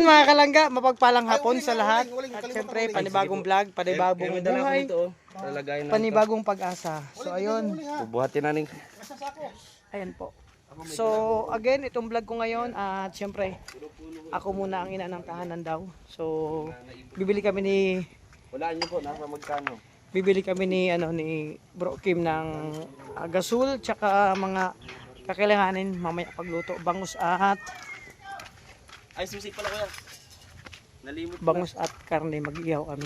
Ayan mga kalangga, mapagpalang hapon sa lahat. At syempre, panibagong vlog, panibagong buhay, panibagong pag-asa. So ayun. Bubuhatin natin. Ayan po. So again, itong vlog ko ngayon at syempre, ako muna ang ina ng tahanan daw. So bibili kami ni Walaan niyo po, nasa magkano? Bibili kami ni Bro Kim ng gasol tsaka mga kakailanganin mamaya pagluto, bangus at Ay, susi pala kuya. Nalimot ko bangus at karne, mag-ihaw kami.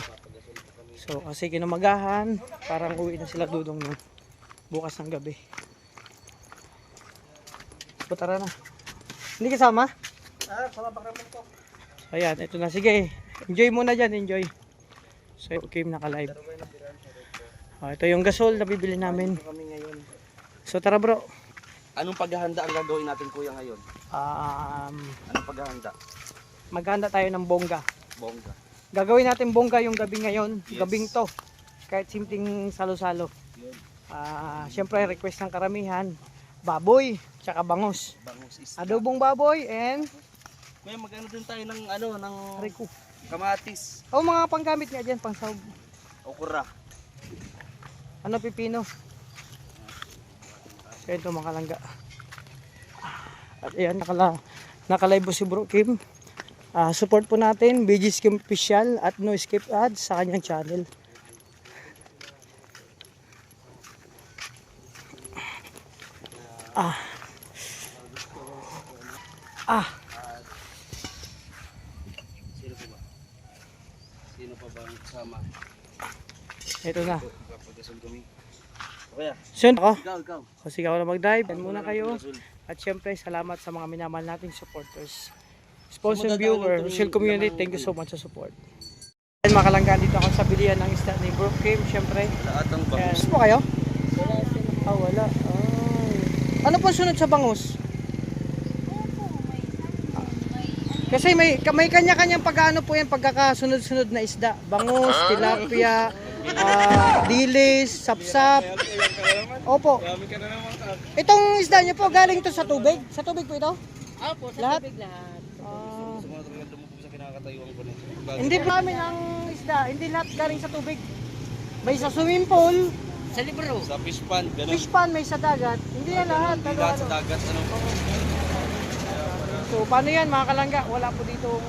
So kasi kinumagahan, parang uwi na sila dudong nun bukas ng gabi. So tara na. Hindi kasama? Sama pa kami po. Ayan, ito na. Sige, enjoy muna dyan, enjoy. So Kim naka-live. Ito yung gasol na bibili namin. kami ngayon. So tara bro. Anong paghahanda ang gagawin natin kuya ngayon? Anong paghahanda? Maghanda tayo ng bongga. Bongga. Gagawin natin bongga yung gabi ngayon. Yes. Gabing to. Kahit simpleng salo-salo. Yun. Siyempre request ng karamihan. Baboy, tsaka bangus. Bangus is. Adobong baboy and Kuya, magano din tayo ng ng rico. kamatis. O mga panggamit nga dyan, pang sahog. Okra. Ano pipino. So ito mga kalangga. At ayan, nakalive po si Bro Kim. Support po natin BG Skim Official at No Escape Ads sa kanyang channel. Sino pa ba? Sino pa ba ang kasama? Ito na. Kapag-gasol kami. Kuya, So ako. ikaw. O sige ako na mag-dive. Yan muna kayo. At syempre salamat sa mga minamahal nating supporters. Sponsor and viewer, Rochelle Community, thank you so much sa support. Ayan mga kalangga, dito ako sa bilihan ng isda ni Bro Kim, syempre. Lahat ng Ayan. bangus. Gusto po kayo? Wala. Ay. Ano po sunod sa bangus? Kasi may kanya-kanyang pag-ano po yan, pagkakasunod-sunod na isda. Bangus, tilapia, dilis, sapsap. Opo. Itong isda niyo po, galing to sa tubig? Sa tubig po ito? Opo, sa Lahat? tubig lahat. Sa mga talagang dumupog sa kinakatayuan ko na. Hindi po namin ang isda, hindi lahat galing sa tubig. May sa swimming pool, Sa libro. Sa fish pond, gano'n. fish pond, may sa dagat. Hindi yan lahat. Hindi lahat sa dagat, ano. So paano yan mga kalangga? Wala po ditong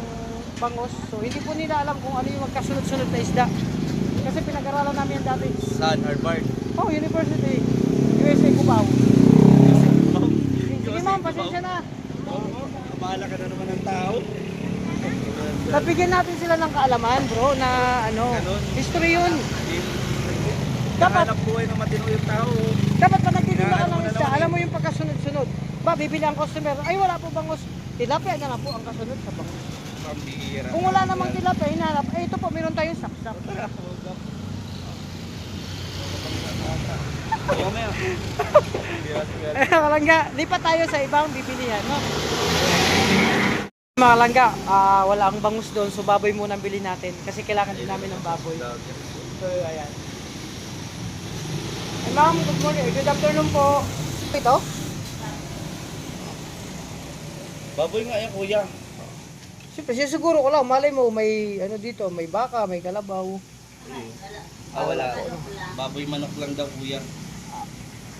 bangus. So hindi po nila alam kung ano yung magkasunod-sunod na isda. Kasi pinag-aralan namin yan dati. San Harvard. Oh, University. USA Cubao. Sige ma'am, pasensya na. Bahala ka na naman ng tao. Nabigyan natin sila ng kaalaman bro na Ganun. history yun. Dapat buhay ng matino yung tao. Dapat pag nagtitinda ka Kailangan ng mo na isda, naman alam mo yung pagkasunod-sunod. Ba, bibili ang customer, ay wala po bangus. Tilapia na nga po ang kasunod sa bangus. Pambihira. Kung wala namang tilapia, hinanap, ito po, meron tayong saksak. Oo nga. Kalangga, lipat tayo sa ibang bibilihan, no? Mga kalangga, wala ang bangus doon, so baboy muna ang bilhin natin kasi kailangan din namin ng baboy. So, ayan. Ay ma'am, good morning, good afternoon po. Ito? Baboy nga yan kuya. Siyempre, siguro ko lang, malay mo, may ano dito, may baka, may kalabaw. Wala. Baboy manok lang daw kuya.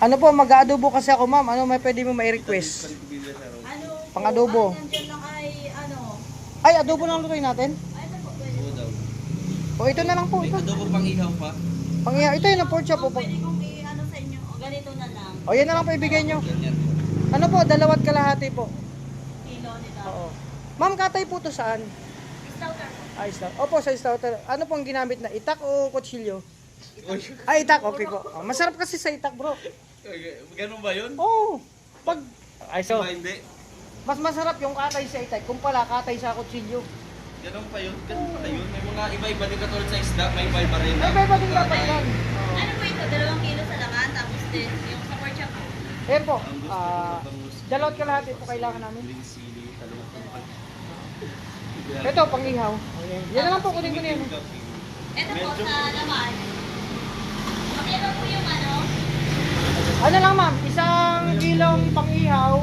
Ano po, mag-aadobo kasi ako ma'am, ano may pwede mo mai-request? Pang-adobo. Nandiyan lang ay Ay, adobo na lang lutuin natin? Oo daw. O ito na lang po, May ito. adobo pang ihaw pa. Pangiya, ito yun ang pork chop po. pwede kong sa inyo. O ganito na lang. O yan na lang po ibigay nyo. Ganyan. Ano po, 2 kalahati po. Kilo nito. Oo. Ma'am, katay po to saan? Stouter po. Ay, stouter. Opo, sa stouter. Ano pong ginamit na? Itak o kutsilyo? Ay, itak. Okay po. Masarap kasi sa itak, bro. Ganun ba yun? Oo. Pag... Ay, so, Hindi. mas masarap yung katay sa itak kung pala katay sa kutsilyo. Ganun pa yun. Ganun pala yun. May mga iba-iba din katulad sa isda. May iba-iba rin. Ay, may din dapat yan. Ano po ito? 2 kilo sa laman. Tapos din yung sa pork chop po. Ayan po. Ang gusto ko, 2 kalahati po kailangan namin. green sili, talong. Ito, pang-ihaw. Okay. Yan na lang po, kunin ko na yan. Ito po sa laman. Pakita po yung Ano lang ma'am, 1 kilong pang-ihaw.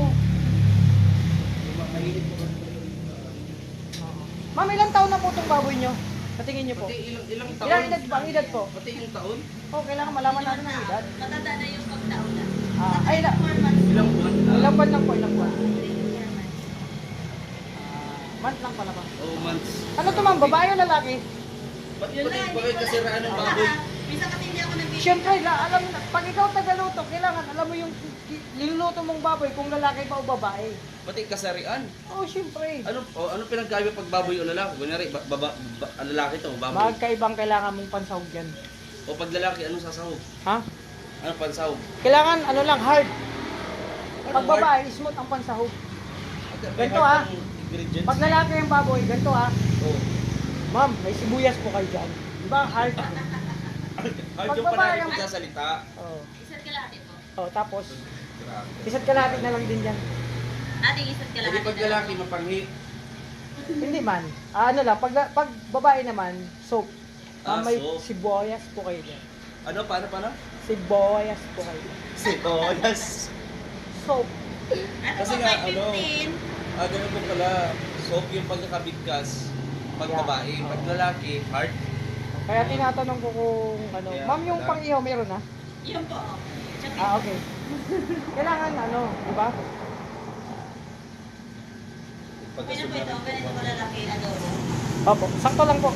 Ma'am, ilang taon na po itong baboy nyo? Sa tingin nyo po? Pati ilang taon? Ilang edad ba? Ang edad po? Pati yung taon? Oh, kailangan malaman natin ang edad. Matanda na yung pagtaon na. Ay, 4 months. Ilang buwan? ilang buwan lang po, ilang buwan. 4 months. Month lang pala ba? Oh, months. Ano to ma'am, babae o lalaki? Ba't Yun na, bakit kasiraan ng baboy? Minsan kasi hindi ako nag-video. Siyempre, alam mo, pag ikaw tagaluto, kailangan alam mo yung niluluto mong baboy kung lalaki ba o babae. Pati kasarian? Oh, siyempre. Ano pinagkaiba pag baboy o lalaki? Kunyari, lalaki to, baboy. Magkaibang kailangan mong pansahog yan. O pag lalaki, anong sasahog? Ha? Ano pansahog? Kailangan ano lang, hard. Pag Ano, hard? babae, smooth ang pansahog. May Ganito, hard ng ingredients. Pag lalaki yung baboy, ganito ha. Oh. Ma'am, may sibuyas po kayo dyan. Di ba? Hard. Hard Pag yung babae panahon ang- magsasalita. Oh. Isa't kalahati po. Oh, tapos, Grabe. isa't kalahati na lang din yan. Ating isa't kalahati. Hindi pag lalaki, mapanghi. Hindi man. Ano lang, pag babae naman, soap. May Soap. sibuyas po kayo dyan. Ano, paano? Sibuyas po kayo dyan. Sibuyas. Soap. Ano Kasi po, nga, 515? Ganun po pala. Soap yung pagkakabigkas. Pag Yeah. babae, pag lalaki, hard. Kaya tinatanong ko kung ano. Yeah, Ma'am, yung wala. pang-ihaw meron na? Yun po. Tsaka, Okay. Kailangan ano, di ba? okay na po ito. Ganito ko lalaki adobo. Opo, sakto lang po.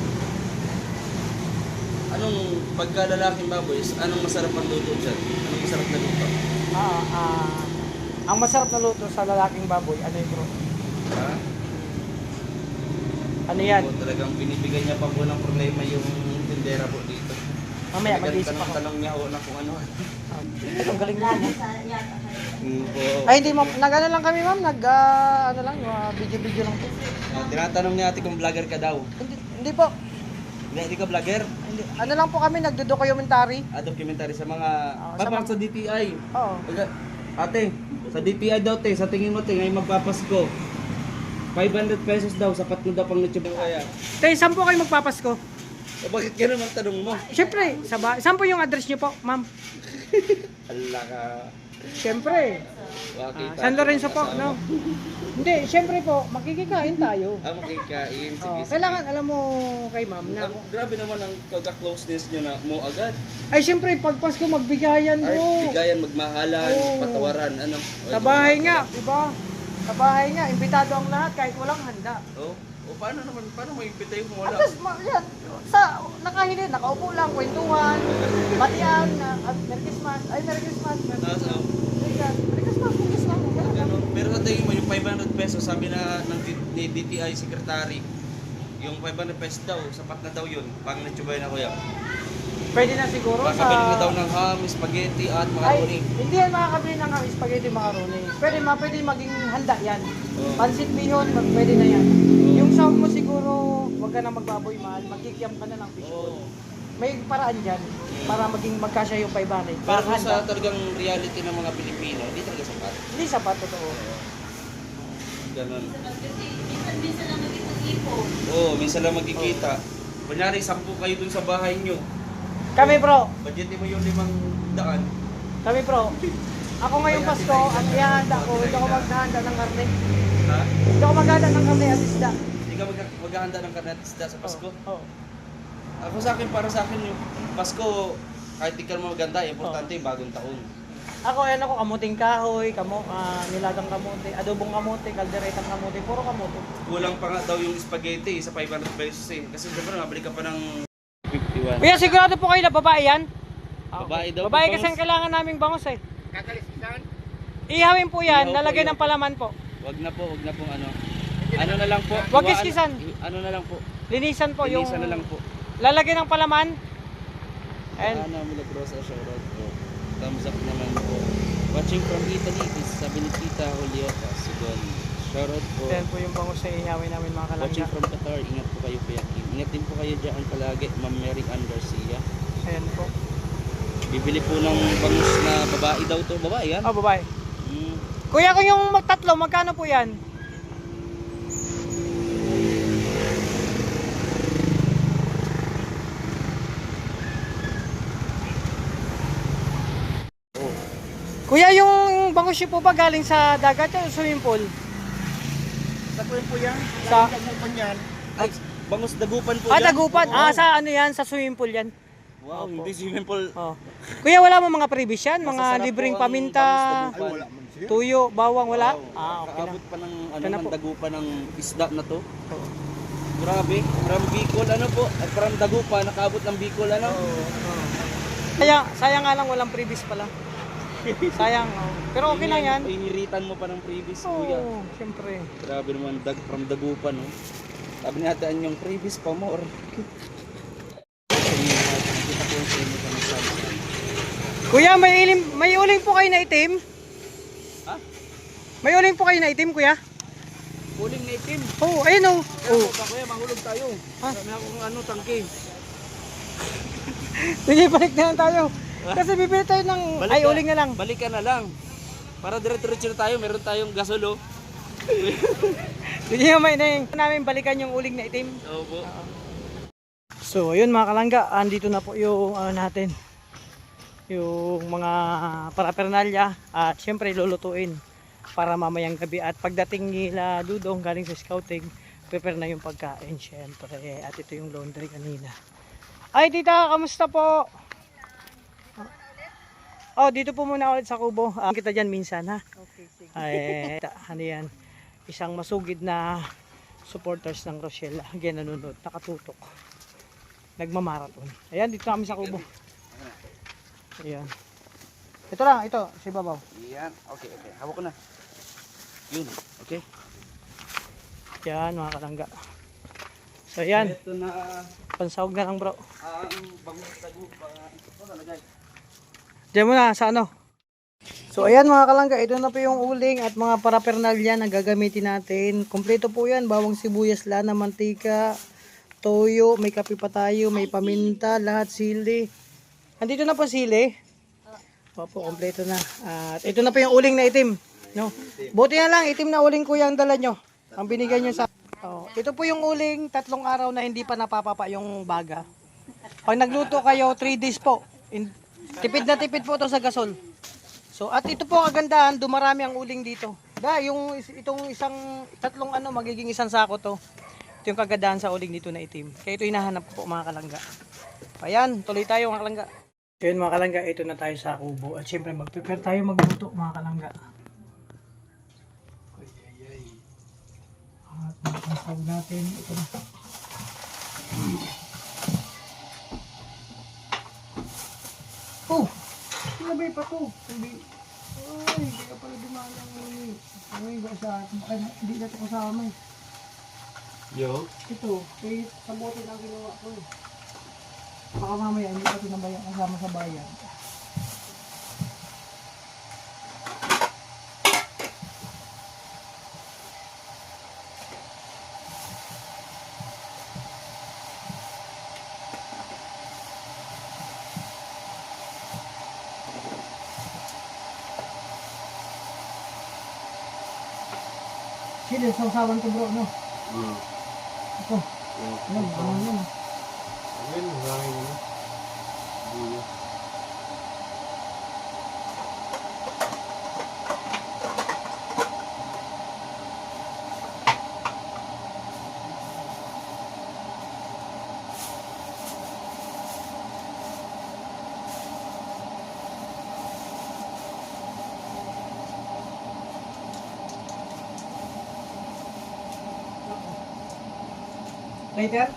Anong pagka lalaking baboy, anong masarap ang luto dyan? Anong masarap na luto? Ang masarap na luto sa lalaking baboy, ano yun bro? Ha? Ano yan? O, talagang binibigyan niya pa po ng problema yung tindera po dito. Mamaya, mag-iisip ako. Tanong niya ho na kung ano. Ang galing mo. Lagi sa yata. Po. Ay, hindi ma'am. Nag-ano lang kami ma'am. Ano lang, video-video lang po. Tinatanong niya ate kung vlogger ka daw. Hindi po. Hindi ka vlogger? Hindi. Ano lang po kami, nagdo-documentary. Documentary sa mga... sa Parang mga- sa DTI. Oo. Ate, sa DTI daw te, sa tingin mo te, ngayon magpapasko. 500 pesos daw, sapat mo daw pang YouTube kaya. Tay, saan po kayo magpapasko? O bakit ganun ang tanong mo? Siyempre, saan po yung address niyo po, ma'am? Ala ka. Siyempre. San Lorenzo po, no? Hindi, siyempre po, makikikain tayo. Makikain, sige, Oh, sige. kailangan alam mo kay ma'am na Grabe naman ang pagka-closeness nyo na mo agad. ay siyempre pag Pasko magbigayan Ay, bro. bigayan, magmahalan, Oo. patawaran, ano. Sa bahay nga, di ba? Sa bahay nga, imbitado ang lahat kahit walang handa. Oh, o paano naman, paano mo impita yung At wala? least, yan, nakahili, nakaupo lang, kwentuhan, batian, Merry Christmas, ay Merry Christmas, Merry Tapos, Christmas, Merry Christmas, Merry Christmas, ganun lang. Ganun. Pero sa tingin mo, yung 500 pesos, sabi na ng ni DTI secretary, yung 500 pesos daw, sapat na daw yun, pang natsubay na kuya. Pwede na siguro Makakabili na daw ng ham, spaghetti at Ay, macaroni. hindi yan makakabili ng spaghetti macaroni. Pwede maging handa yan. Oo. Pansit bihon, pwede na yan. Yung sahog mo siguro, wag ka na magbaboy mahal, magkikiam ka na ng fishball. Oo. May paraan dyan para maging magkasya yung 500. Pero Para kung sa handa. talagang reality ng mga Pilipino, hindi talaga sapat. Hindi sapat, totoo. Ganun. Kasi minsan lang mag-ipon. Oo, minsan lang magkikita. Kunyari, 10 kayo dun sa bahay nyo. Kami bro, Budgetin mo yung 500. kami bro. Ako ngayong Pasko, ang ihahanda ko, hindi ako maghahanda ng karne. Ha? Hindi ako maghahanda ng karne at isda. Hindi ka maghahanda ng karne at isda sa Pasko? Oo. Ako sa akin, para sa akin yung Pasko, kahit di ka naman maganda, importante yung bagong taon. Ako, ayan ako, kamuting kahoy, nilagang kamote, adobong kamote, kalderetang kamote, puro kamote. Kulang pa nga daw yung spaghetti sa 500 pesos eh. Kasi siyempre, mabili ka pa ng 51. Kuya, sigurado po kayo na babae yan? Babae daw po, Babae bangus. kasi ang kailangan naming bangus eh. Ihawin po yan, Ihaw po lalagyan yun. ng palaman po. Wag na pong ano. Ano na lang po. Wag kiskisan. Ano na lang po. Linisan po yung... Linisan na lang po. Lalagyan ng palaman. And Ana Milagrosa, shoutout po. Thumbs up naman po. Watching from Italy, sabi ni Tita Julieta, Sugon. Shoutout po. yan po yung bangus na ihawin namin mga Watching kalangga. from Qatar, ingat po kayo Kuya Kim. Ingat din po kayo dyan palagi, Ma'am Mary Ann Garcia. Ayan po. Bibili po ng bangus na babae daw to. Babae yan? Oh, babae. Mm. Kuya, kung yung tatlo, magkano po yan? Oh. Kuya, yung bangus niyo po ba galing sa dagat o swimming pool? Sa kuya po yan, Sa- sa po yan, Ay, bangus dagupan po Ah, yan. dagupan. Oo. Ah, sa ano yan? Sa swimming pool yan. Wow, hindi swimming pool. Oh. Kuya, wala mo mga previous yan? Mga Masasarap libreng po ang paminta, bangus dagupan. tuyo, bawang, wala? Wow, Ah, okay na. nakaabot pa ng ano Ito na ng po. dagupan ng isda na to. Oo. Grabe, from Bicol ano po, at from Dagupan nakaabot ng Bicol ano. Kaya, sayang nga lang walang previous pala. Sayang, oh. Pero okay lang yan. Ihiritan mo pa ng previous kuya. Oo, siyempre. Grabe naman from Dagupan no. Sabi natin yung previous pa more. Kita ko yung sa inyo kung saan. Kuya, may uling po kayo na itim? Ha? May uling po kayo na itim, kuya? Uling na itim. Oh, ayun oh. Oh, kuya, mahulog tayo. Ha? Sabi akong ano, tangke. Sige, balik na lang tayo. Kasi bibili tayo ng ay uling na lang. Balikan na lang. Para dire-diretso na tayo, meron tayong gasolo. Sige, may namin balikan yung uling na itim. Opo. So, ayun mga kalangga, andito na po yung ano natin. Yung mga parapernalya at syempre lulutuin para mamayang gabi at pagdating nila Dudong galing sa scouting, prepare na yung pagkain syempre. At ito yung laundry kanina. Ay tita, kamusta po? Oh, dito po muna ulit sa kubo. Kita dyan minsan ha. Okay, sige. Ay, ano yan? Isang masugid na supporters ng Rochelle. Again, nanonood, nakatutok. Nagmamarathon. Ayan, dito na kami sa kubo. Ayan. Ito lang, ito, si Babaw. Yan. Okay, okay. Hawak ko na. Yun. Okay. Yan, mga kalangga. So, ayan. Ito na Pansahog na lang, bro. ang bangus dagupan. Ito talaga. Diyan muna, sa ano? So, ayan mga kalangga. Ito na po yung uling at mga parapernalya na gagamitin natin. Kompleto po yan. Bawang sibuyas, lana, mantika, toyo, may kape pa tayo, may paminta, lahat sili. Andito na po sili. Opo, kompleto na. At ito na po yung uling na itim. No? Buti na lang, itim na uling kuya ang dala nyo. Ang binigay nyo sa... Oh, ito po yung uling, 3 araw na hindi pa napapapa yung baga. Pag nagluto kayo, 3 days po. Tipid na tipid po ito sa gasol. So, at ito po ang kagandahan, dumarami ang uling dito. Itong isang, 3 ano, magiging isang sako to. Ito yung kagandahan sa uling dito na itim. Kaya ito hinahanap po mga kalangga. Ayan, tuloy tayo mga kalangga. So yun mga kalangga, ito na tayo sa kubo. At syempre mag-prepare tayo magluto mga kalangga. At makasawag natin. Ito na. Oh! Sinabay pa to. Hindi. Ay, hindi ka pala dumalang. Ay, hindi na ito kasama eh. Yo. Ito, eh, sa bote lang ginawa ko eh. Baka mamaya hindi pa tinabayan kasama sa bayan. Sige, sausawan ko bro, no? Ito. Ayan, ano yun. Later?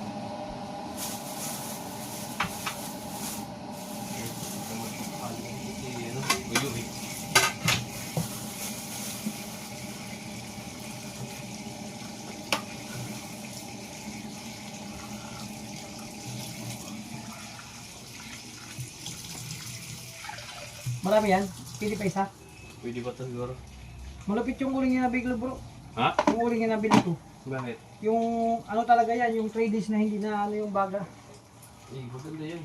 Marami yan? Pili pa isa? Pwede ba ito siguro? Malapit yung uling yung nabiglo bro. Ha? Yung uling yung nabili ko. Bakit? Yung ano talaga yan, yung 3 days na hindi na ano yung baga. Eh, maganda yan.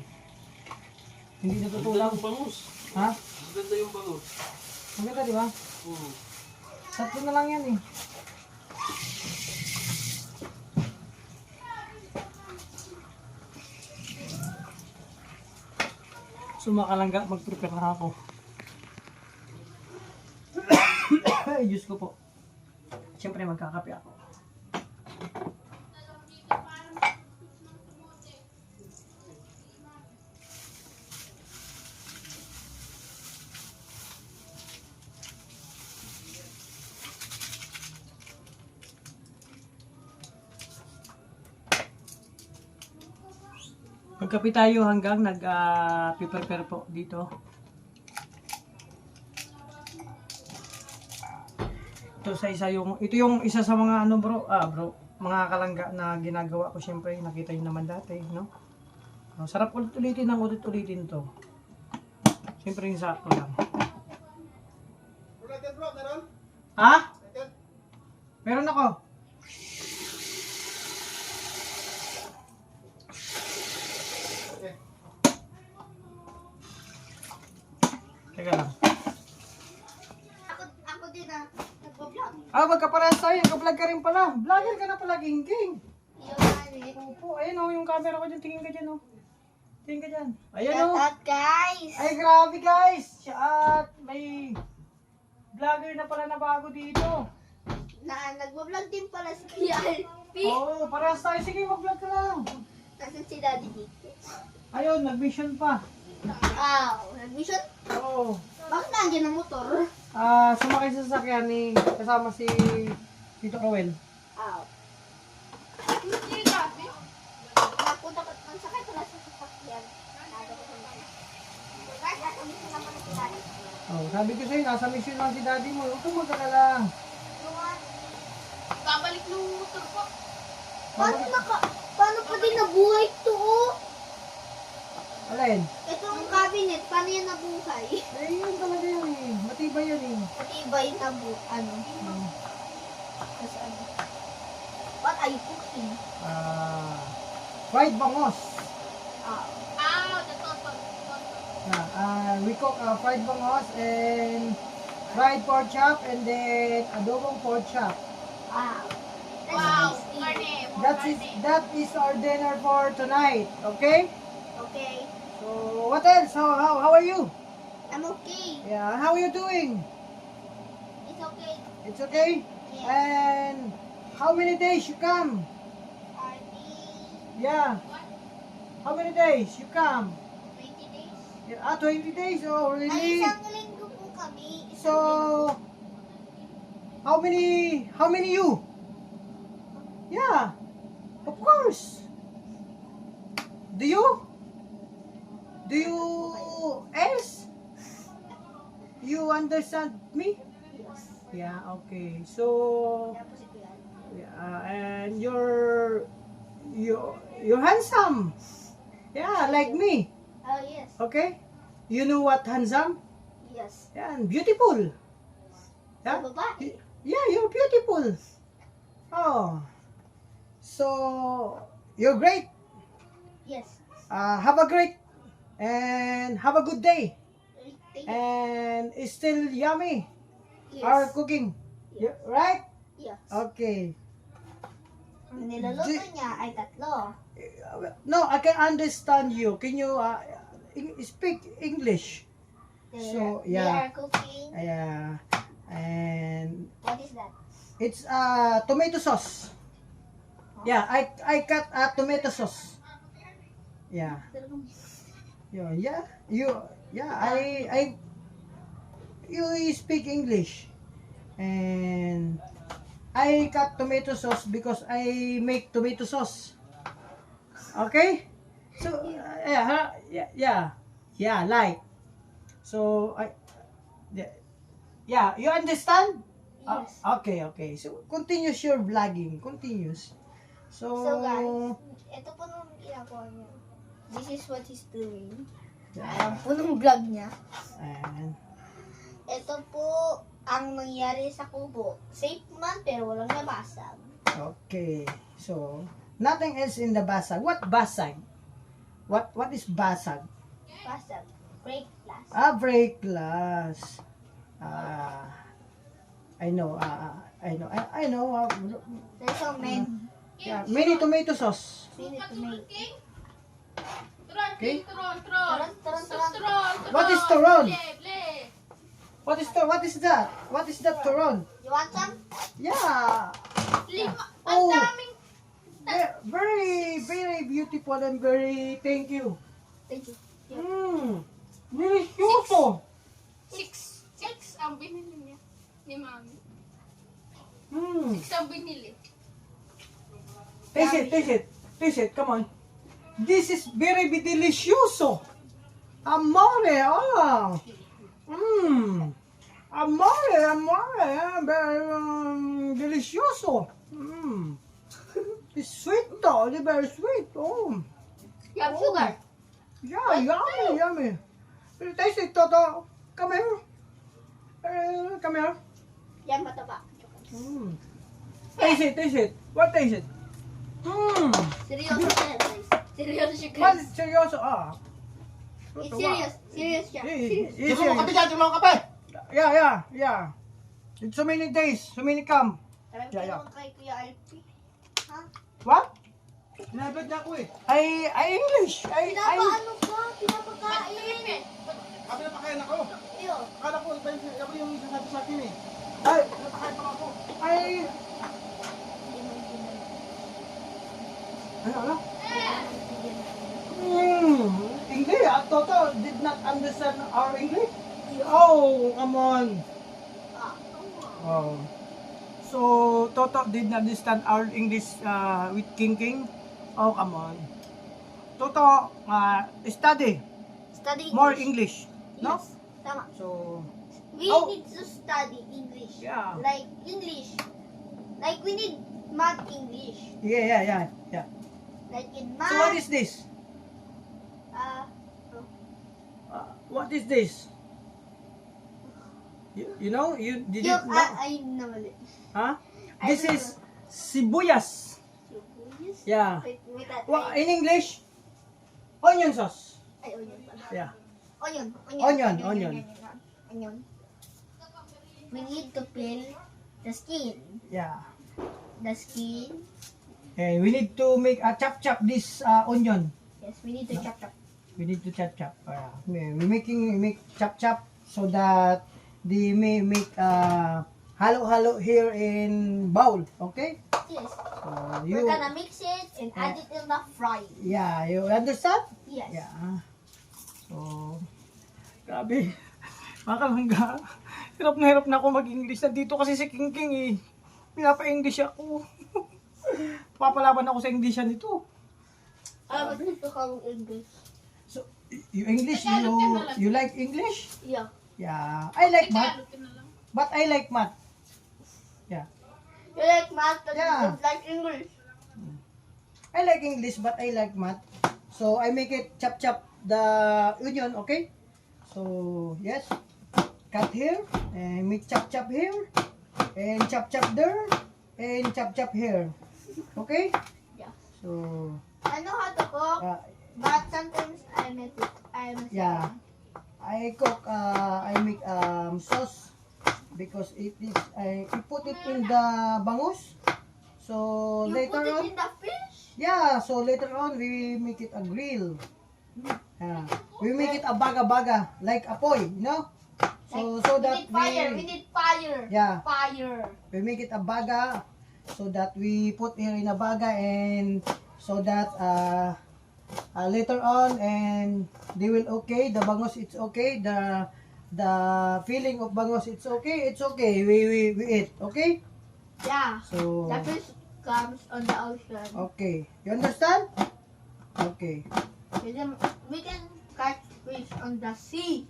Hindi natutulang. bangus. Ha? Maganda yung bangus. Maganda di ba? Oo. 3 na lang yan eh. Sumakalangga, mag-prepare na ako. Ay, Diyos ko po. Siyempre magkakape ako. Magkape tayo hanggang nag-prepare po dito. Ito yung isa sa mga ano bro, mga kalangga na ginagawa ko syempre, nakita niyo naman dati, no? Sarap ulit-ulitin ng ulit-ulitin to. Syempre yung sakto lang. Ha? Meron ako. Teka lang. Ako din nagbablog. Magkaparehas tayo. Nag-vlog ka rin pala. Vlogger ka na pala, King. Yun, Opo, ayun yung camera ko dyan. Tingin ka dyan, Tingin ka dyan. Ayun Shout out, guys! Ay, grabe guys. At may vlogger na pala na bago dito. Nagbablog din pala si Kuya Alpi. Oo, parehas tayo. Sige, mag-vlog ka lang. Nasaan si Daddy dito? Ayun, nag-mission pa. Nag-mission? Oo. Bakit nandiyan ang motor? Sumakay sa sasakyan ni kasama si Tito Rowel. Hindi dati. Napunta ko man sakay pala sa sasakyan. Guys, nasa mission naman si Daddy. Sabi ko sa'yo, nasa mission lang si daddy mo. Huwag kang mag-alala. Babalik ng motor ko. Paano pa din nabuhay to? Alin? Ito ang cabinet, paano yan nabuhay? Yun talaga yun Matibay yun Matibay na Kasi what are you cooking? Fried bangos. The total. We cook fried bangos and fried pork chop and then adobong pork chop. Wow. That is our dinner for tonight. Okay? Okay. So what else? How are you? I'm okay. Yeah. How are you doing? It's okay. It's okay. Yes. And how many days you come? Yeah. How many days you come? 20 days. Yeah, 20 days. Oh, Ay, really? isang linggo po kami. So, how many you? Yeah, of course. Do you else? You understand me? Yes. Yeah, okay. So, Kaya po si Kuya. and you're handsome. Yeah, like me. Oh, yes. Okay? You know what handsome? Yes. Yeah, and beautiful. Sa Yeah? babae. Yeah, you're beautiful. Oh. So, you're great. Yes. Have a great and have a good day. Thank you. And it's still yummy. Yes. Our cooking. Yes. Right? Yes. Okay. Ang niluluto niya ay tatlo. No, I can understand you. Can you speak English? So, They yeah. are cooking. Yeah. And What is that? it's tomato sauce. Yeah, I cut tomato sauce. Yeah. Yeah. You speak English. And I cut tomato sauce because I make tomato sauce. Okay? So yeah, like. So yeah, you understand? Yes. Okay. So continuous your vlogging, continuous. So So guys, ito po nung ginagawa niya. This is what he's doing. yeah, Ayan po nung vlog niya. and Ito po ang nangyari sa kubo. Safe man pero walang nabasag. okay. So nothing else in the basag. What basag? What is basag? Basag. Break glass. Break glass. I know. There's so many. Yeah, mini tomato sauce. Minute to make. Okay. Turon. What is turon? What is that? What is that turon? You want some? Yeah. Oh. Yeah, very, very beautiful and very thank you. Thank you. Delicioso. Six ang binili niya ni Mami. 6 ang binili. Taste it. Come on. This is very delicioso. Amore, oh. Mmm. Amore, very delicioso. Mmm. It's sweet though, it's very sweet. Oh. You have sugar. Yeah, yummy. Taste it, Toto. Come here. Come here. Yan, mataba. Mm. Taste it. What taste it? Mmm. Seryoso siya, guys. Seryoso siya, What? guys. Seryoso, ah. It's serious. Serious siya. Serious. Yeah. It's so many days, so many come. Alam ko Yeah. naman kay Kuya Alpi. Ha? What? Nabad na ako eh. I English. Pinapaano ka? Pinapakain. Kami napakain ako. Iyo. Akala ko, ako yung sasabi sa akin eh. I, Napakain pa ako. ano? English. Toto did not understand our English. Oh, come on. Oh. So, Toto did not understand our English with King. Oh, come on. Toto, study Study more English. No? Yes. Tama. So, We Oh. need to study English. Yeah. Like English. Like we need math English. yeah. Like in math. So, what is this? What is this? You know? You did you know? I know it. Huh? I This don't is sibuyas. Yeah. Wait, Well, in English, onion sauce. Ay, onion pala. Yeah. Onion. We need to peel the skin. Yeah. The skin. And we need to make a chop this onion. Yes, we need to chop. We need to chop. We make chop so that they may make halo here in bowl. Okay? Yes. So We're gonna mix it and add it in the fry. yeah, you understand? Yes. Yeah. So, grabe. Mga kalangga, hirap na ako mag-English. Nandito kasi si King eh. Pinapa-English ako. Papalaban ako sa Englishan nito. Gusto kang English. So, you English, you like English? Yeah. Yeah. I like math, Tagalog ka na lang. but I like math. Yeah. You like math but Yeah. you don't like English. I like English, but I like math. So, I make it chop the onion, okay? So, yes. Cut here, and make chop here, and chop there, and chop here. Okay? Yeah. So, I know how to cook, but sometimes I mess it. yeah. I cook, I make sauce because it is, I put it in the bangus. So, You later put it on, in the fish? yeah, so later on, we make it a grill. Yeah. We make it a baga, like apoy, you know? So that We need fire. Yeah. Fire. we make it a baga, so that we put here in a baga, and so that later on, and they will okay, the bangus it's okay, the feeling of bangus it's okay, we eat, okay? Yeah. So, The fish comes on the ocean. okay, you understand? Okay. We can catch fish on the sea.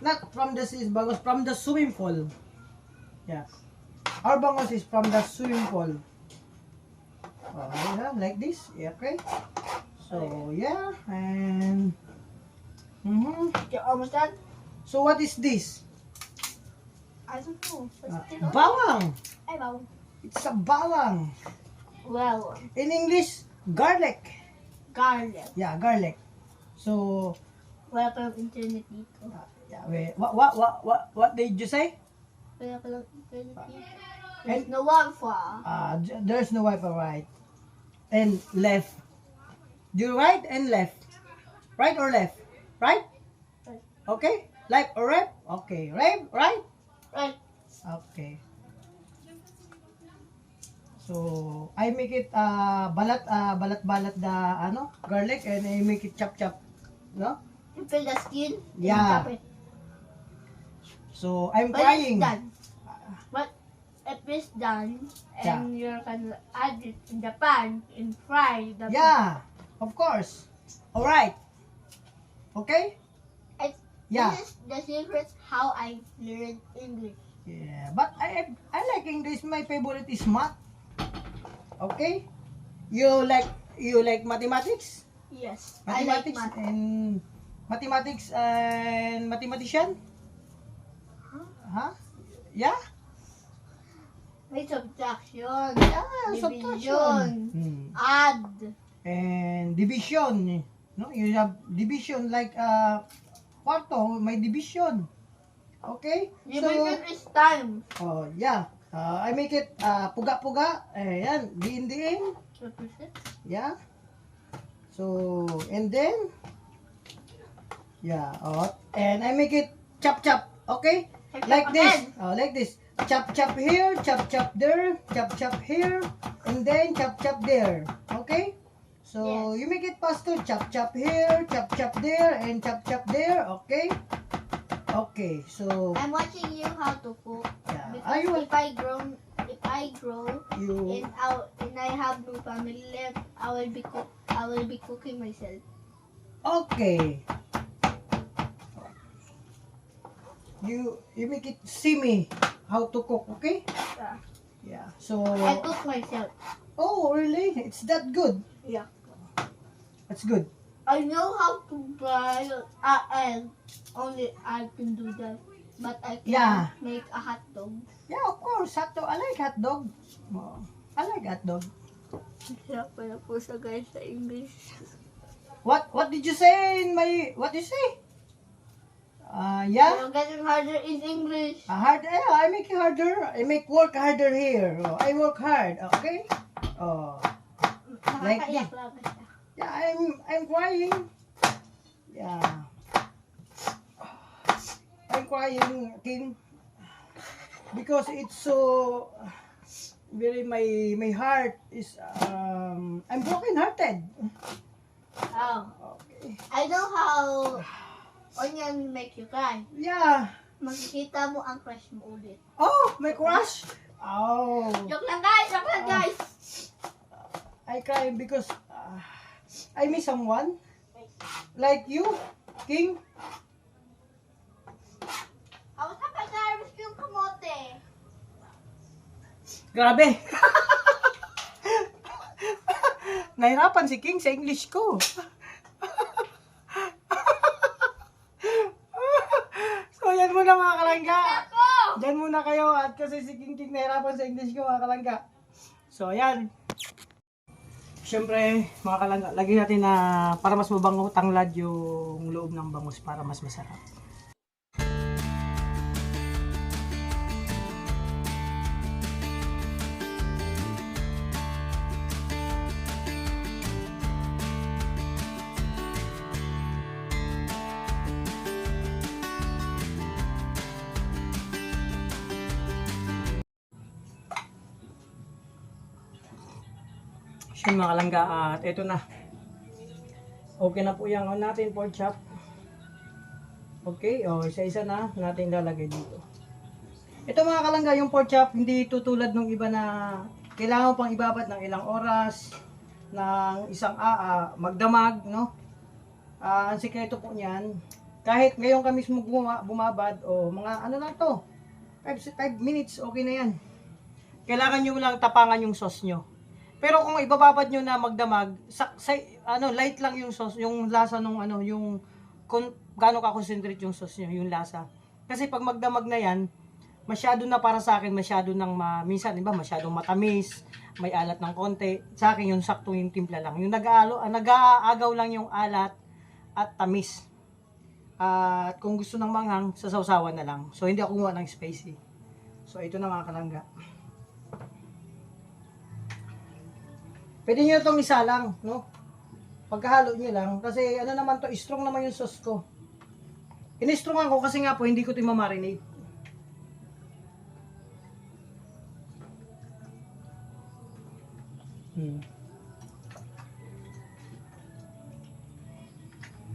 Not from the sea, bangus from the swimming pool. Yeah. Our bangus is from the swimming pool. Yeah, like this. Yeah, okay. So, yeah, and You're almost done? so what is this? I don't know. What's it? Bawang. Ay, bawang. It's a bawang. Well, In English, garlic. garlic. Yeah, garlic. So, Wala pa yung internet dito. yeah, wait, what did you say? Wala pa lang internet dito. There's no Wi-Fi. There's no Wi-Fi, right? And left. Do you right and left? Right or left? Right? Right. Okay? Left or right? Okay. Right? Right? Right. Okay. So, I make it balat the garlic, and I make it chop. No? You peel the skin. and Yeah. chop it. So, I'm When it's crying. done. But if it's done, and you're gonna add it in the pan and fry the Yeah. Of course. Alright. Okay? I, Yeah. This is the secret how I learned English. Yeah. But I like English. My favorite is math. Okay? You like mathematics? Yes, I like Mathematics math. and mathematician? Huh? Yeah? May subtraction, Yeah, division, subtraction. Hmm. add. And division. No, you have division like kwarto, may division. Okay? Division is time. Oh, yeah. I make it puga-puga. Ayan, diin-diin. Yeah. So, and then, yeah. Oh, and I make it chop-chop. Okay? Like this. Oh, like this. Chop-chop here, chop-chop there, chop-chop here, and then chop-chop there. Okay? So, Yes. you make it faster. Chop-chop here, chop-chop there, and chop-chop there. Okay? Okay. So, I'm watching you how to cook. yeah. Because if I grow You, and I have no family left, I will be cooking myself. okay. You make it see me how to cook, okay? Yeah. Yeah. So, I cook myself. oh, really? It's that good. Yeah. That's good. I know how to boil and only I can do that. But I can Yeah. make a hot dog. Yeah, of course. Hot dog. I like hot dog. Oh, I like hot dog. Sarap pala po sa guys sa English. What did you say in my, what did you say? Yeah? I'm getting harder in English. Hard, I make it harder. I make work harder here. Oh, I work hard, okay? Oh, like Nakakaiyak lang siya. yeah, I'm crying. Yeah. I'm crying, King. Because it's so very my heart is I'm broken hearted. Oh. Okay. I know how onion make you cry. Yeah. Makikita mo ang crush mo ulit. Oh, my crush. Oh. Joke lang guys! Joke lang guys! I cry because I miss someone like you, King. Ako sa pag-harvest yung kamote. Grabe. Nahirapan si King sa English ko. So yan muna mga kalangga. Diyan muna kayo at kasi si King nahirapan sa English ko mga kalangga. So ayan. Siyempre mga kalangga, lagyan natin na para mas mabango tanglad yung loob ng bangus para mas masarap. So mga kalangga, at ito na. Okay na po yung natin pork chop. Okay, isa-isa na natin lalagay dito. Ito mga kalangga, yung pork chop, hindi tutulad nung iba na kailangan pang ibabad ng ilang oras, ng isang magdamag, no? Ang sikreto po niyan, kahit ngayon kami mismo bumabad, mga ano lang to, 5 minutes, okay na yan. Kailangan nyo lang tapangan yung sauce nyo. Pero kung ibababad nyo na magdamag, light lang yung sauce, yung lasa nung yung gaano ka-concentrate yung sauce nyo, yung lasa. Kasi pag magdamag na yan, masyado na para sa akin, masyado nang minsan, diba, masyadong matamis, may alat ng konti. Sa akin, yung sakto yung timpla lang. Yung nag-aagaw lang yung alat at tamis. At kung gusto ng manghang, sasawsawan na lang. So, hindi ako gumawa ng spicy. So, ito na mga kalangga. Pwede nyo itong isa lang, no? Pagkahalo nyo lang. Kasi ano naman to, strong naman yung sauce ko. In-strongan ko kasi nga po, hindi ko ito mamarinate.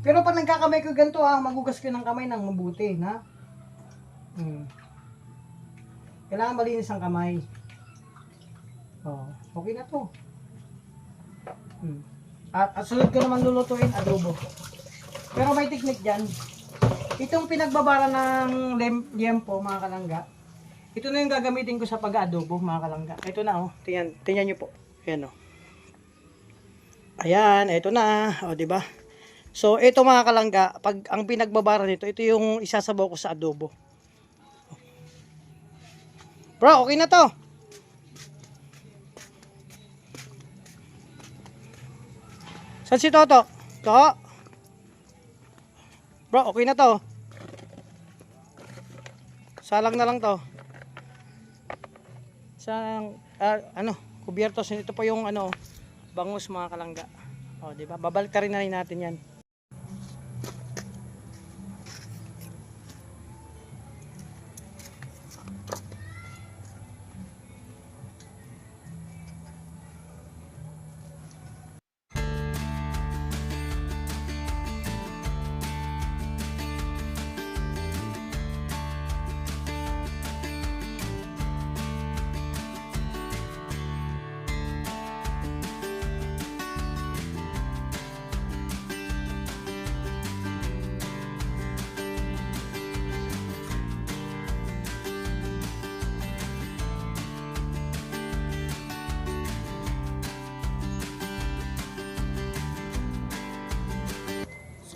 Pero pag nagkakamay ko ganito magugas ko ng kamay ng mabuti, na? Kailangan malinis ang kamay. Okay na to. At sunod ko naman lulutuin, adobo. Pero may technique dyan. Itong pinagbabara ng liempo, mga kalangga, ito na yung gagamitin ko sa pag-adobo, mga kalangga. Ito na, oh. Tingnan nyo po. Ayan, oh. Ayan, ito na. O, diba? So, ito mga kalangga, pag ang pinagbabara nito, ito yung isasabaw ko sa adobo. Bro, okay na to. Saan si Toto? To? Bro, okay na to. Salang na lang to. Kubiertos. Ito po yung bangus mga kalangga. O, di ba? Babalik rin na rin natin yan.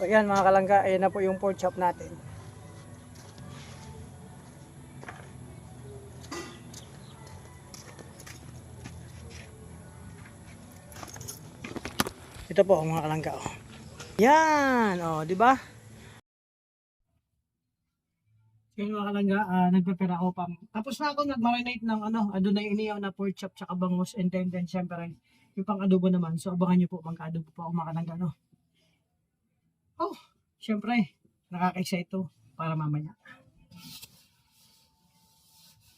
So ayan mga kalangga, ayan na po yung pork chop natin. Ito po mga kalangga. Oh. Yan, oh, di ba? So yun mga kalangga, nagprepare ako pa. Tapos na ako nag-marinate ng doon na iniyaw na pork chop tsaka bangus, and then syempre yung pang adobo naman. So abangan niyo po, magka-adobo po ako mga kalangga, no? Oh, syempre, nakaka-excite ito para mamaya.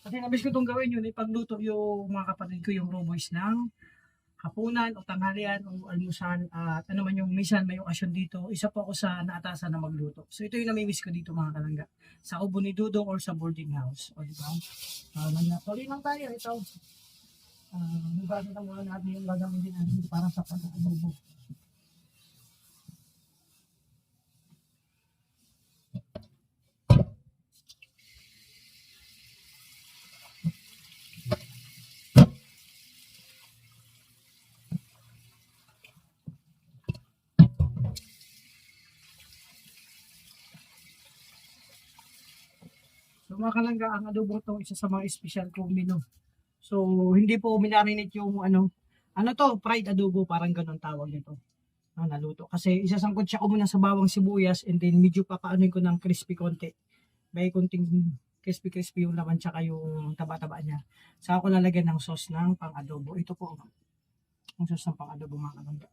Kasi nabis ko itong gawin yun, ipagluto yung mga kapatid ko yung raw boys ng hapunan o tanghalian o almusan at ano man yung minsan may okasyon dito. Isa po ako sa naatasan na magluto. So ito yung namimiss ko dito mga kalangga. Sa kubo ni Dudong or sa boarding house. O diba? Tuloy lang tayo ito. Nagbago na muna natin yung gagamitin natin para sa pag-adobo. So mga kalangga, ang adobo to isa sa mga special kong menu. So hindi po minarinate yung fried adobo, parang ganun tawag nito. Naluto. Kasi isasangkot siya ko muna sa bawang sibuyas and then medyo papaanuin ko ng crispy konti. May konting crispy yung laman tsaka yung taba-taba niya. Saka ko lalagyan ng sauce ng pang-adobo. Ito po ang sauce ng pang-adobo mga kalangga.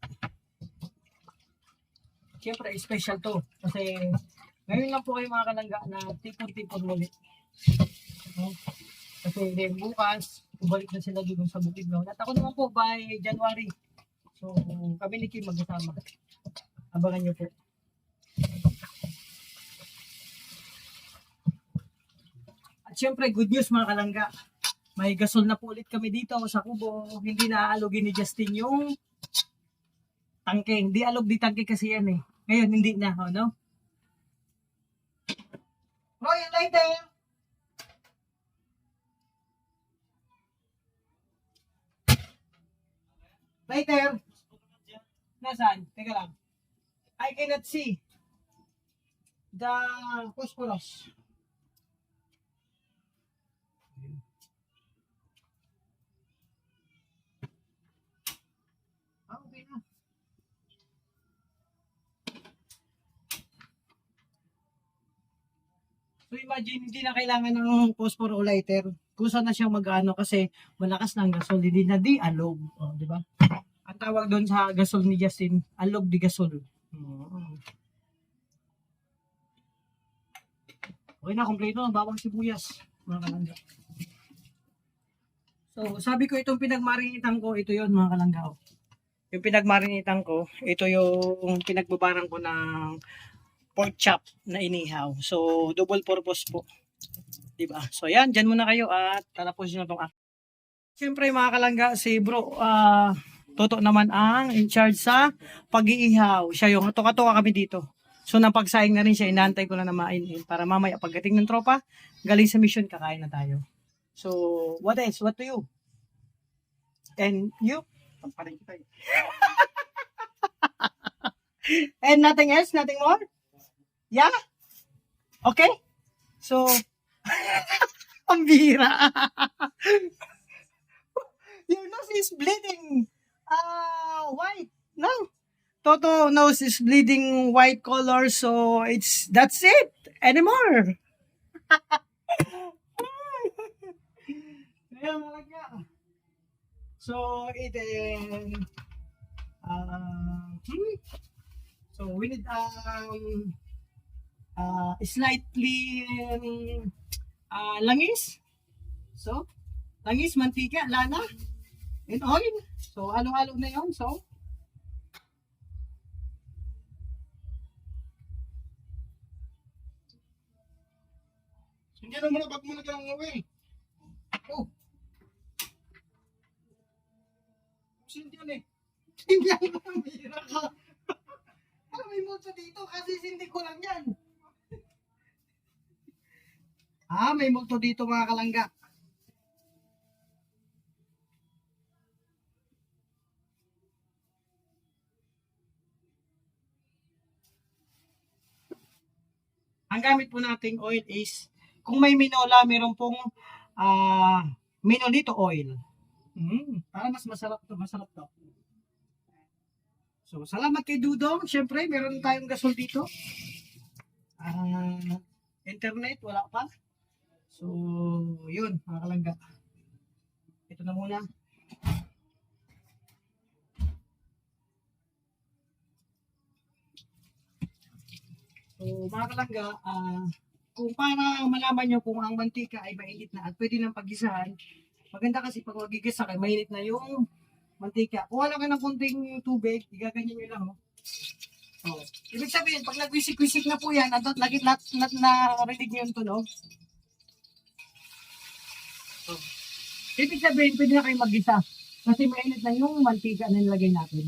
Siyempre special to kasi ngayon lang po kayo mga kalangga na tipon-tipon muli. Kasi bukas, bumalik na sila dito sa Bukidnon. At ako naman po by January. So, kami ni Kim magkasama. Abangan nyo po. At syempre, good news mga kalangga. May gasol na po ulit kami dito sa Kubo. Hindi na aalogin ni Justin yung tangke. Hindi alog di tangke kasi yan eh. Ngayon, hindi na, no? Roy, lighter! Lighter! Nasaan? Teka lang. I cannot see the phosphorus. Okay na. So imagine, hindi na kailangan ng phosphor o lighter. Kusa na siyang mag-ano kasi malakas ng gasol, hindi na di alog. Oh, di ba? Ang tawag doon sa gasol ni Justin, alog di gasol. Okay na, kompleto ng bawang sibuyas. Mga kalangga. So, sabi ko itong pinagmarinitan ko, ito yon mga kalangga. Yung pinagmarinitan ko, ito yung pinagbabarang ko ng pork chop na inihaw. So, double purpose po. Diba? So, yan. Dyan muna kayo at tatapos nyo na itong act. Siyempre, mga kalangga, si bro, Toto naman ang in charge sa pag-iihaw. Siya yung toka-toka kami dito. So napagsaing na rin siya, inaantay ko na mainin para mamaya pagdating ng tropa, galing sa mission, kakain na tayo. So, what else? What to you? And you? Pamparin kita. And nothing else? Nothing more? Yeah? Okay? So, ang bira. Your nose is bleeding white. No? Toto nose is bleeding white color, so that's it. Anymore. Ayan, malagya. So, so we need slightly langis. So, langis, mantika, lana, and oil. So, halo-halo na yun. So, Hindi na muna, ba't muna ka ng oil? Oh. Hindi yan eh. hindi ako pambira ka. Ano may multo dito? Kasi sindi ko lang yan. May multo dito mga kalangga. Ang gamit po nating oil is, kung may minola, meron pong minolito oil. Para mas masarap to, So, salamat kay Dudong. Siyempre, meron tayong gasol dito. Internet, wala pa. So, yun, mga kalangga. Ito na muna. So, mga kalangga, kung para malaman nyo kung ang mantika ay mainit na at pwede nang paggisahan, maganda kasi pag magigisa ka, mainit na yung mantika. Kuha lang ka ng konting tubig, igaganyan nyo lang. Oh. Ibig sabihin, pag nagwisik-wisik na po yan, at narinig nyo yung tunog. Oh. Ibig sabihin, pwede na kayo mag-gisa. Kasi mainit na yung mantika na nilagay natin.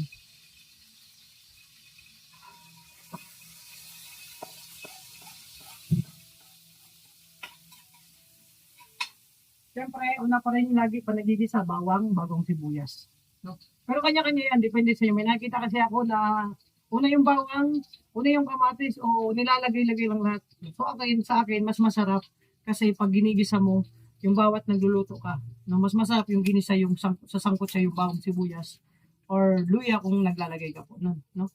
Siyempre, una pa rin lagi pa nagigisa bawang, bagong sibuyas. No? Pero kanya-kanya yan, depende sa inyo. May nakita kasi ako na una yung bawang, una yung kamatis, o nilalagay-lagay lang lahat. So sa akin, mas masarap kasi pag ginigisa mo, yung bawat nagluluto ka, no, mas masarap yung ginisa yung sasangkot sa yung bawang sibuyas or luya kung naglalagay ka po nun, no?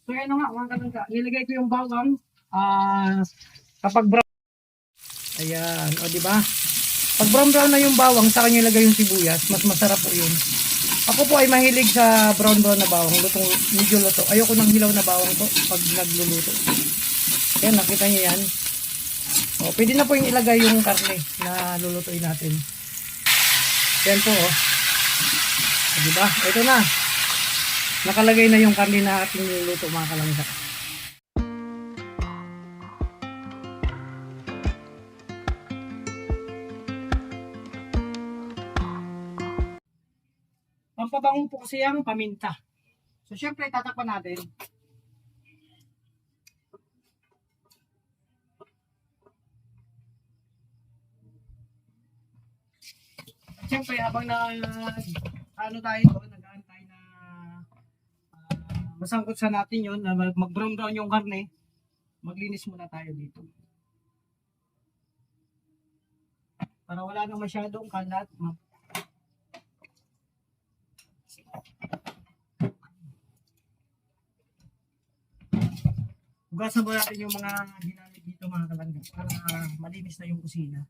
So ano nga, mga kalangga, nilagay ko yung bawang kapag brown. Ayan, o di ba? Pag brown na yung bawang, saka nyo ilagay yung sibuyas, mas masarap po yun. Ako po ay mahilig sa brown na bawang, lutong, medyo luto. Ayoko ng hilaw na bawang po pag nagluluto. Ayan, nakita nyo yan. O, pwede na po yung ilagay yung karne na lulutuin natin. Ayan po, o. O, di ba? Ito na. Nakalagay na yung karne na ating niluluto, mga kalangga. Pampabango po kasi ang paminta. So, syempre, tatakpan natin. Syempre, habang nag-aantay na masangkot sa natin yun, na mag-brown yung karne, maglinis muna tayo dito. Para wala nang masyadong kalat. Hugasan mo natin yung mga ginamit dito, mga kalangga, para malinis na yung kusina.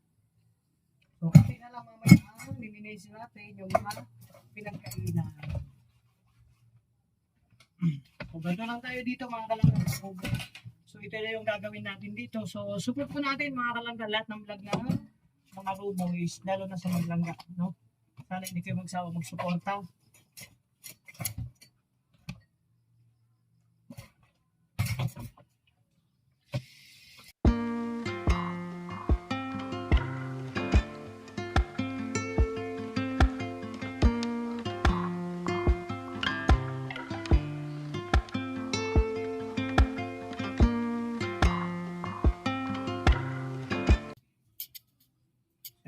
So, kasi na lang mamaya, nilinisin natin yung mga pinagkainan. So, ganito lang tayo dito, mga kalangga. So, ito na yung gagawin natin dito. So, support po natin, mga kalangga, lahat ng vlog na mga ruboys, lalo na sa mga langga, no? Sana hindi kayo magsawa magsuporta.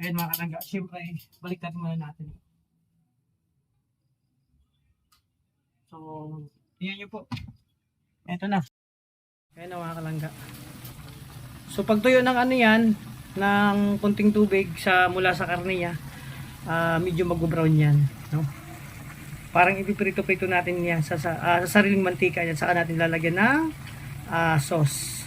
Ayan mga kalangga, siyempre, balik natin muna natin. So, tingnan nyo po. Ito na. Ayan na mga kalangga. So, pag tuyo ng ano yan, ng kunting tubig mula sa karne niya, medyo mag-brown yan. No? Parang ipiprito-prito natin yan sa sariling mantika yan. Saka natin lalagyan ng sauce.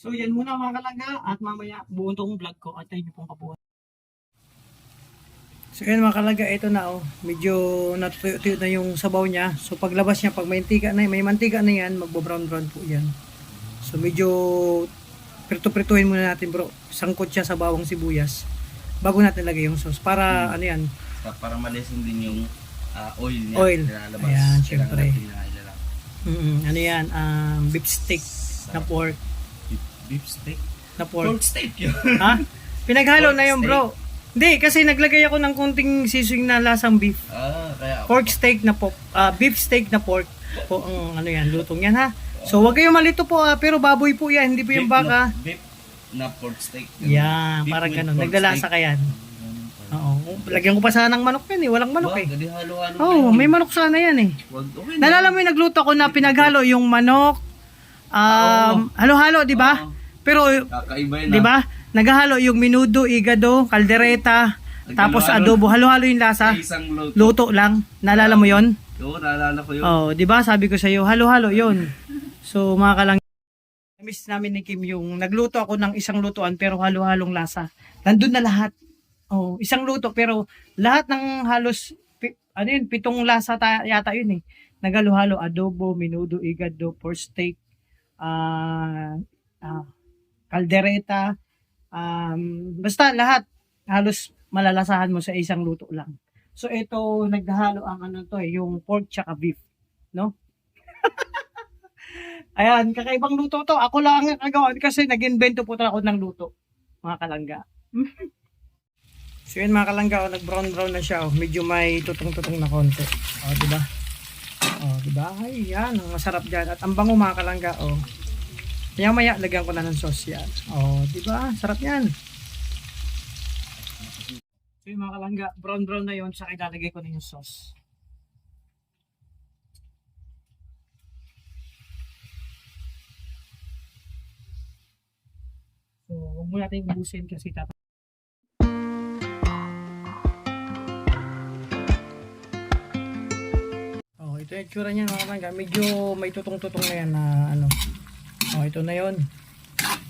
So yan muna mga kalangga at mamaya buong tong vlog ko at tayo pong kabuhat. So yan mga kalangga, ito na oh. Medyo natutuyo na yung sabaw niya. So paglabas niya, pag may mantika na yan, magbo-brown-brown po yan. So medyo prito-prituhin muna natin bro. Sangkot siya sa bawang sibuyas bago natin lagay yung sauce para ano yan. Para malesin din yung oil niya. Oil. Nilalabas. Ayan, syempre. Kailangan Ano yan, beef steak na pork. beef steak? Na pork. Pork steak yun. Ha? Pinaghalo Pork na yun bro. Hindi, kasi naglagay ako ng konting seasoning na lasang beef. Kaya Pork steak na pork, beef steak na pork po ang ano yan, lutong yan ha. So wag kayong malito po pero baboy po yan, hindi po yung baka. Beef na pork steak. Yan, Beef parang with ganun. pork Naglalasa steak. ka yan. Oo. Lagyan ko pa sana ng manok yan eh. Walang manok eh. Hindi halo-halo. Oo, may manok sana yan eh. Okay Nalala mo yung nagluto ko na pinaghalo yung manok, halo-halo, di ba? Pero, Kakaiba yun. di ba? Naghahalo yung minudo, igado, kaldereta, tapos adobo. Halo-halo yung lasa. Isang luto. Luto lang. Nalala mo yon? Oo, naalala ko yun. Oh, 'di ba? Sabi ko sa iyo, halo-halo 'yon. So, mga kalang miss namin ni Kim yung nagluto ako ng isang lutuan pero halo-halong lasa. Nandun na lahat. Oh, isang luto pero lahat ng halos 7 lasa yata 'yun eh. Naghalo-halo adobo, menudo, igado, pork steak, kaldereta, basta lahat halos malalasahan mo sa isang luto lang. So ito naghahalo ang ano to yung pork tsaka beef, no? Ayan, kakaibang luto to. Ako lang ang nagawa kasi nag-invento po ako ng luto, mga kalangga. So yun mga kalangga, nag-brown na siya. Medyo may tutong-tutong na konti. Di ba? Di ba? Ay, yan, ang masarap diyan. At ang bango mga kalangga, Maya lagyan ko na ng sauce yan. Di ba? Sarap yan. So yung mga kalangga, brown na yun, saka ilalagay ko na yung sauce. So, huwag mo natin ubusin kasi ito yung tsura niya mga kalangga. Medyo may tutong-tutong na yan na ano. Ito na yun.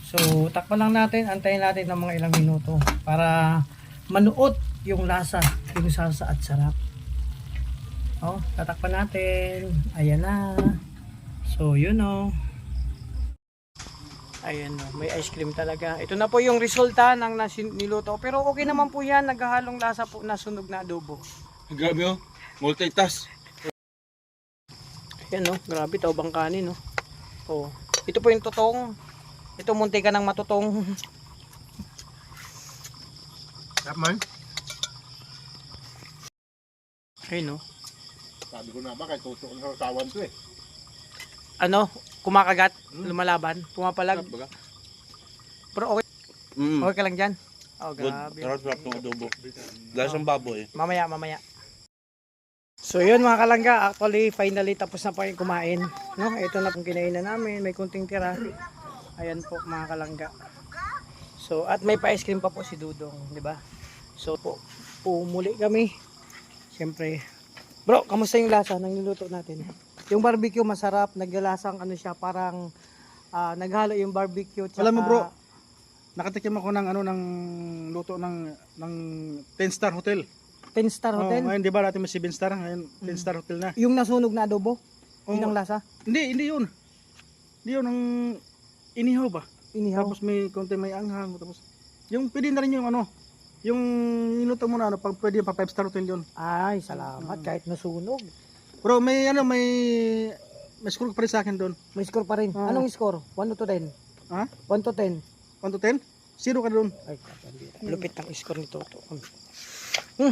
So, takpan lang natin, antayin natin ng mga ilang minuto para manuot yung lasa, yung salsa at sarap. Tatakpan natin. Ayan na. So, yun Ayan may ice cream talaga. Ito na po yung resulta ng niluto. Pero okay naman po yan, naghahalong lasa po na sunog na adobo. Grabe multitask. Ayan grabe taubang kanin Ito po yung tutong. Ito munti ka ng matutong. Sarap man. Ayun Sabi ko na ba, kahit tutok na sa tawan to eh. Kumakagat, lumalaban, pumapalag. Pero okay. Okay ka lang dyan? Grabe. Sarap ng adobo. Lasang baboy. Mamaya. So yun mga kalangga, actually finally tapos na po yung kumain. Ito na pong kinain na namin, may kunting tira. Ayan po mga kalangga. So at may pa-ice cream pa po si Dudong, di ba? So pumuli kami. Siyempre. Bro, kamusta yung lasa ng niluto natin? Yung barbecue masarap, naglalasang siya, parang naghalo yung barbecue tsaka... Alam mo bro, nakatikim ako ng ng luto ng 10-star hotel. 10-star hotel? Ngayon di ba natin may 7-star, ngayon 10-star hotel na. Yung nasunog na adobo? Yun ang lasa? Hindi yun. Hindi yun ang inihaw ba? Inihaw? Tapos may konti may anghang, tapos yung pwede na rin yung yung niluto mo na pag pwede pa 5-star hotel yun. Ay, salamat kahit nasunog. Bro, may may score pa rin sa akin doon. May score pa rin. Anong score? 1 to 10? Ha? 1 to 10? 1 to 10? 0 ka doon. Ay, lupit ng score ni Toto.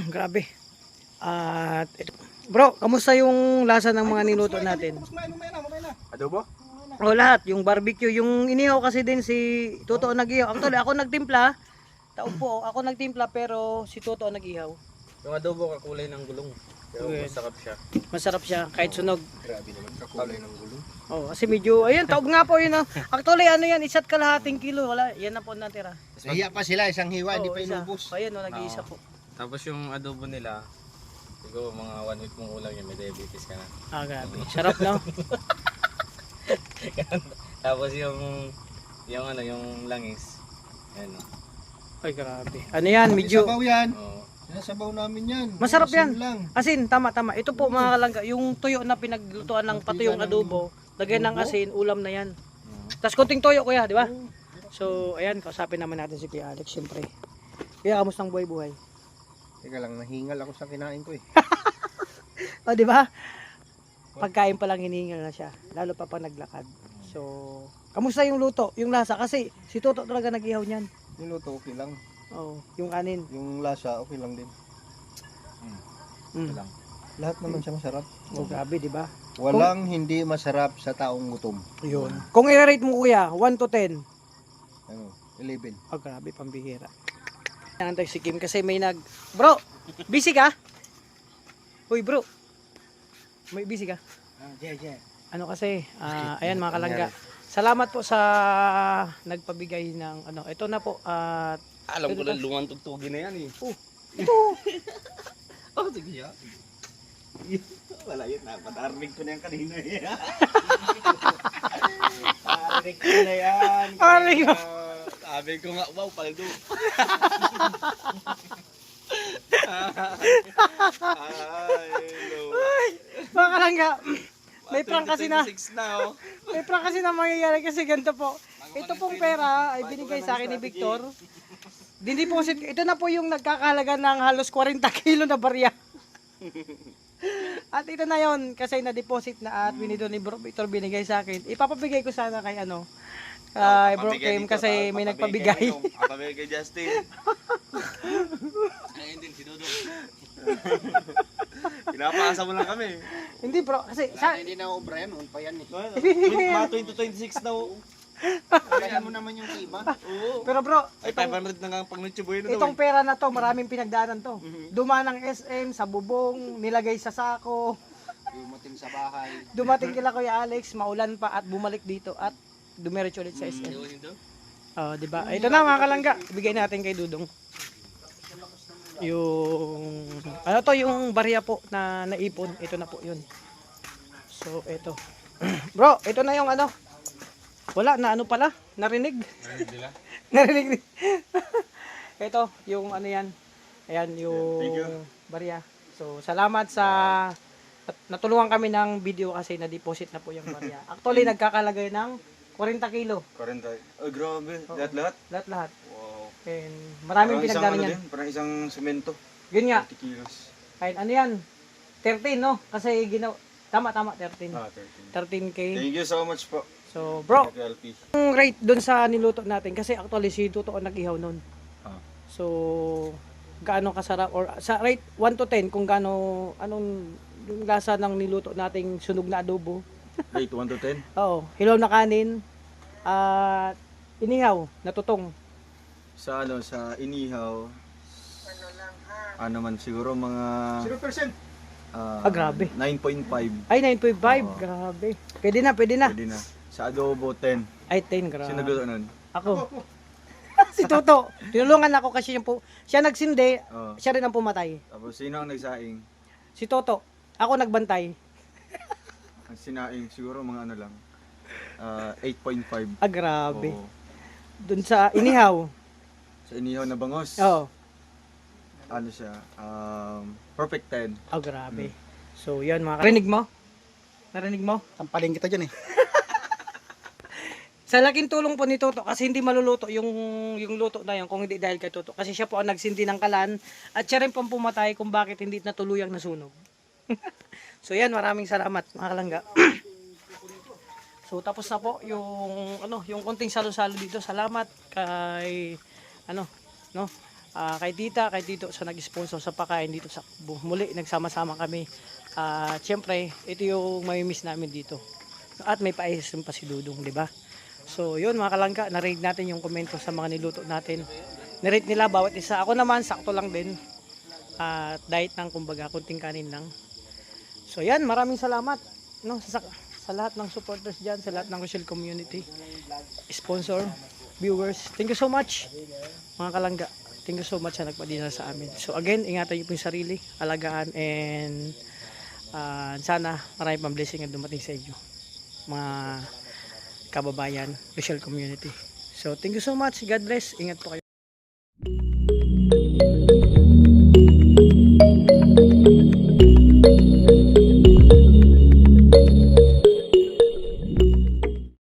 Grabe. At ito. Bro, kamusta yung lasa ng mga niluto natin? Mamaya na. Adobo? O lahat, yung barbecue, yung inihaw kasi din si Toto ang nag-ihaw. Actually, ako nagtimpla. Taupo, ako nagtimpla pero si Toto ang nag-ihaw. Yung adobo kakulay ng gulong. Pero Okay. masarap siya. Masarap siya kahit sunog. Grabe naman, kakulay ng gulong. Oh, kasi medyo, ayun, taog nga po yun. Actually, ano yan, 1.5 kilo. Wala, yan na po natira. Nahiya pa sila, isang hiwa, hindi Oo, pa isa. inubos. O, ayan, nag-iisa po. Tapos yung adobo nila, siguro mga 1 week mong ulam yan, may diabetes ka na. Grabe. Sarap, no? Tapos yung ano, yung langis. Ano. Ay, grabe. Ano yan, medyo, Sabaw yan. Oo. Sinasabaw namin yan. Masarap Asin yan. lang. asin, tama. Ito po mga kalangga, yung tuyo na pinaglutuan ng patuyong adobo, lagyan ng asin, ulam na yan. Tapos konting toyo, kuya, di ba? So, ayan, kausapin naman natin si Kuya Alex, syempre. Kuya, kamustang buhay-buhay? Teka lang, nahingal ako sa kinain ko eh. O, di ba? Pagkain pa lang hinihingal na siya, lalo pa naglakad. So, kamusta yung luto, yung lasa? Kasi si Toto talaga nag-ihaw niyan. Niluto okay lang. Oh, yung kanin. Yung lasa okay lang din. Mm. Lahat naman siya masarap. Oh, grabe, di ba? Walang hindi masarap sa taong gutom. Yun. Kung i-rate mo, kuya, 1 to 10. Ano, 11. Oh, grabe, pambihira. Nantay si Kim kasi may Bro, busy ka? Uy, bro. May busy ka? Yeah. Ano kasi, ayan mga kalangga. Salamat po sa nagpabigay ng ano. Ito na po. Alam ko na lumang tugtugin na yan eh. Ito. Oh, sige ya. Wala yun na. Patarinig ko na yan kanina eh. Patarinig ko na yan. Patarinig mo. Sabi ko nga, wow, paldo. Mga kalangga. May prank kasi na. 26 na oh. May prank kasi na mangyayari kasi ganito po. Ito pong pera ay binigay sa akin ni Victor. Hindi po kasi, ito na po yung nagkakahalaga ng halos 40 kilo na barya. At ito na yon kasi na-deposit na at binito ni Bro Victor binigay sa akin. Ipapabigay ko sana kay ano, kay Bro Kim kasi may nagpabigay. Papabigay kay Justin. Ayun din, si Dudong. Pinapaasa mo lang kami. Hindi bro, kasi Hindi na obra yan, pa yan eh. Mga 2026 na oh. Kaya mo naman yung iba. Oo. pero bro, Ay, 500 na nga ang pang-nutuboy na daw itong eh. pera na to, maraming pinagdaanan to. Dumaan ng SM sa bubong, nilagay sa sako, Dumating sa bahay. dumating kila Kuya Alex, maulan pa at bumalik dito at dumiretso ulit sa SM. Yun ito. Oh, di ba? Ito na mga kalangga, ibigay natin kay Dudong. Yung ano to, yung barya po na naipon, ito na po 'yun. So, ito. Bro, ito na yung ano. Wala na ano pala, narinig. Narinig. Ito, yung ano 'yan. Ayan yung barya. So, salamat sa natulungan kami ng video kasi na-deposit na po yung barya. Actually, nagkakalagay ng 40 kilo. 40. Ay, grabe. Lahat-lahat. Lahat-lahat. Wow. And maraming Parang isang pinagdaanan ano yan. din, parang isang semento. Yun nga, 30 kilos. kahit ano yan, 13 no? Kasi tama, 13. 13. 13K. Thank you so much po. So bro, LP. yung rate dun sa niluto natin, kasi actually si Tuto ang nag-ihaw nun. Ah. So, gaano kasarap, or sa rate 1 to 10, kung gaano, anong yung lasa ng niluto nating sunog na adobo. Rate 1 to 10. Oo, hilaw na kanin, at inihaw, natutong. Sa ano, sa inihaw. Ano man siguro mga 0%. Grabe. 9.5. Ay, 9.5, Oo. grabe. Pwede na, pwede na. Pwede na. Sa adobo 10. Ay, 10, grabe. Sino nagluto nun? Ako. Si Toto. Tinulungan ako kasi siya nagsindi, Oh. siya rin ang pumatay. Tapos sino ang nagsaing? Si Toto. Ako nagbantay. Ang sinaing siguro mga ano lang. 8.5. Grabe. Oo. Dun sa inihaw. Sa inihaw na bangos. Oo. Ano siya? Perfect 10. Grabe. So, yan mga Narinig mo? Narinig mo? Tampaling kita dyan eh. Sa laking tulong po ni Toto kasi hindi maluluto yung luto na yun kung hindi dahil kay Toto. Kasi siya po ang nagsindi ng kalan at siya rin po ang pumatay kung bakit hindi natuluyang nasunog. So yan, maraming salamat mga kalangga. So tapos na po yung yung konting salo-salo dito. Salamat kay kay tita, kay tito sa nag-sponsor sa pakain dito sa Akbo. Muli, nagsama-sama kami. Siyempre, ito yung may-miss namin dito. At may paayos pa si Dudong, di ba? So, yun mga kalangka, na-rate natin yung komento sa mga niluto natin. Na-rate nila bawat isa. Ako naman, sakto lang din. Diet ng kumbaga, kunting kanin lang. So, yan, maraming salamat. No, sa lahat ng supporters dyan, sa lahat ng Rochelle community, sponsor, viewers. Thank you so much, mga kalangga. Thank you so much sa nagpadina sa amin. So, again, ingatan niyo po yung sarili, alagaan, and sana marami pang blessing ang dumating sa inyo, mga kababayan, Rochelle community. So, thank you so much. God bless. Ingat po kayo.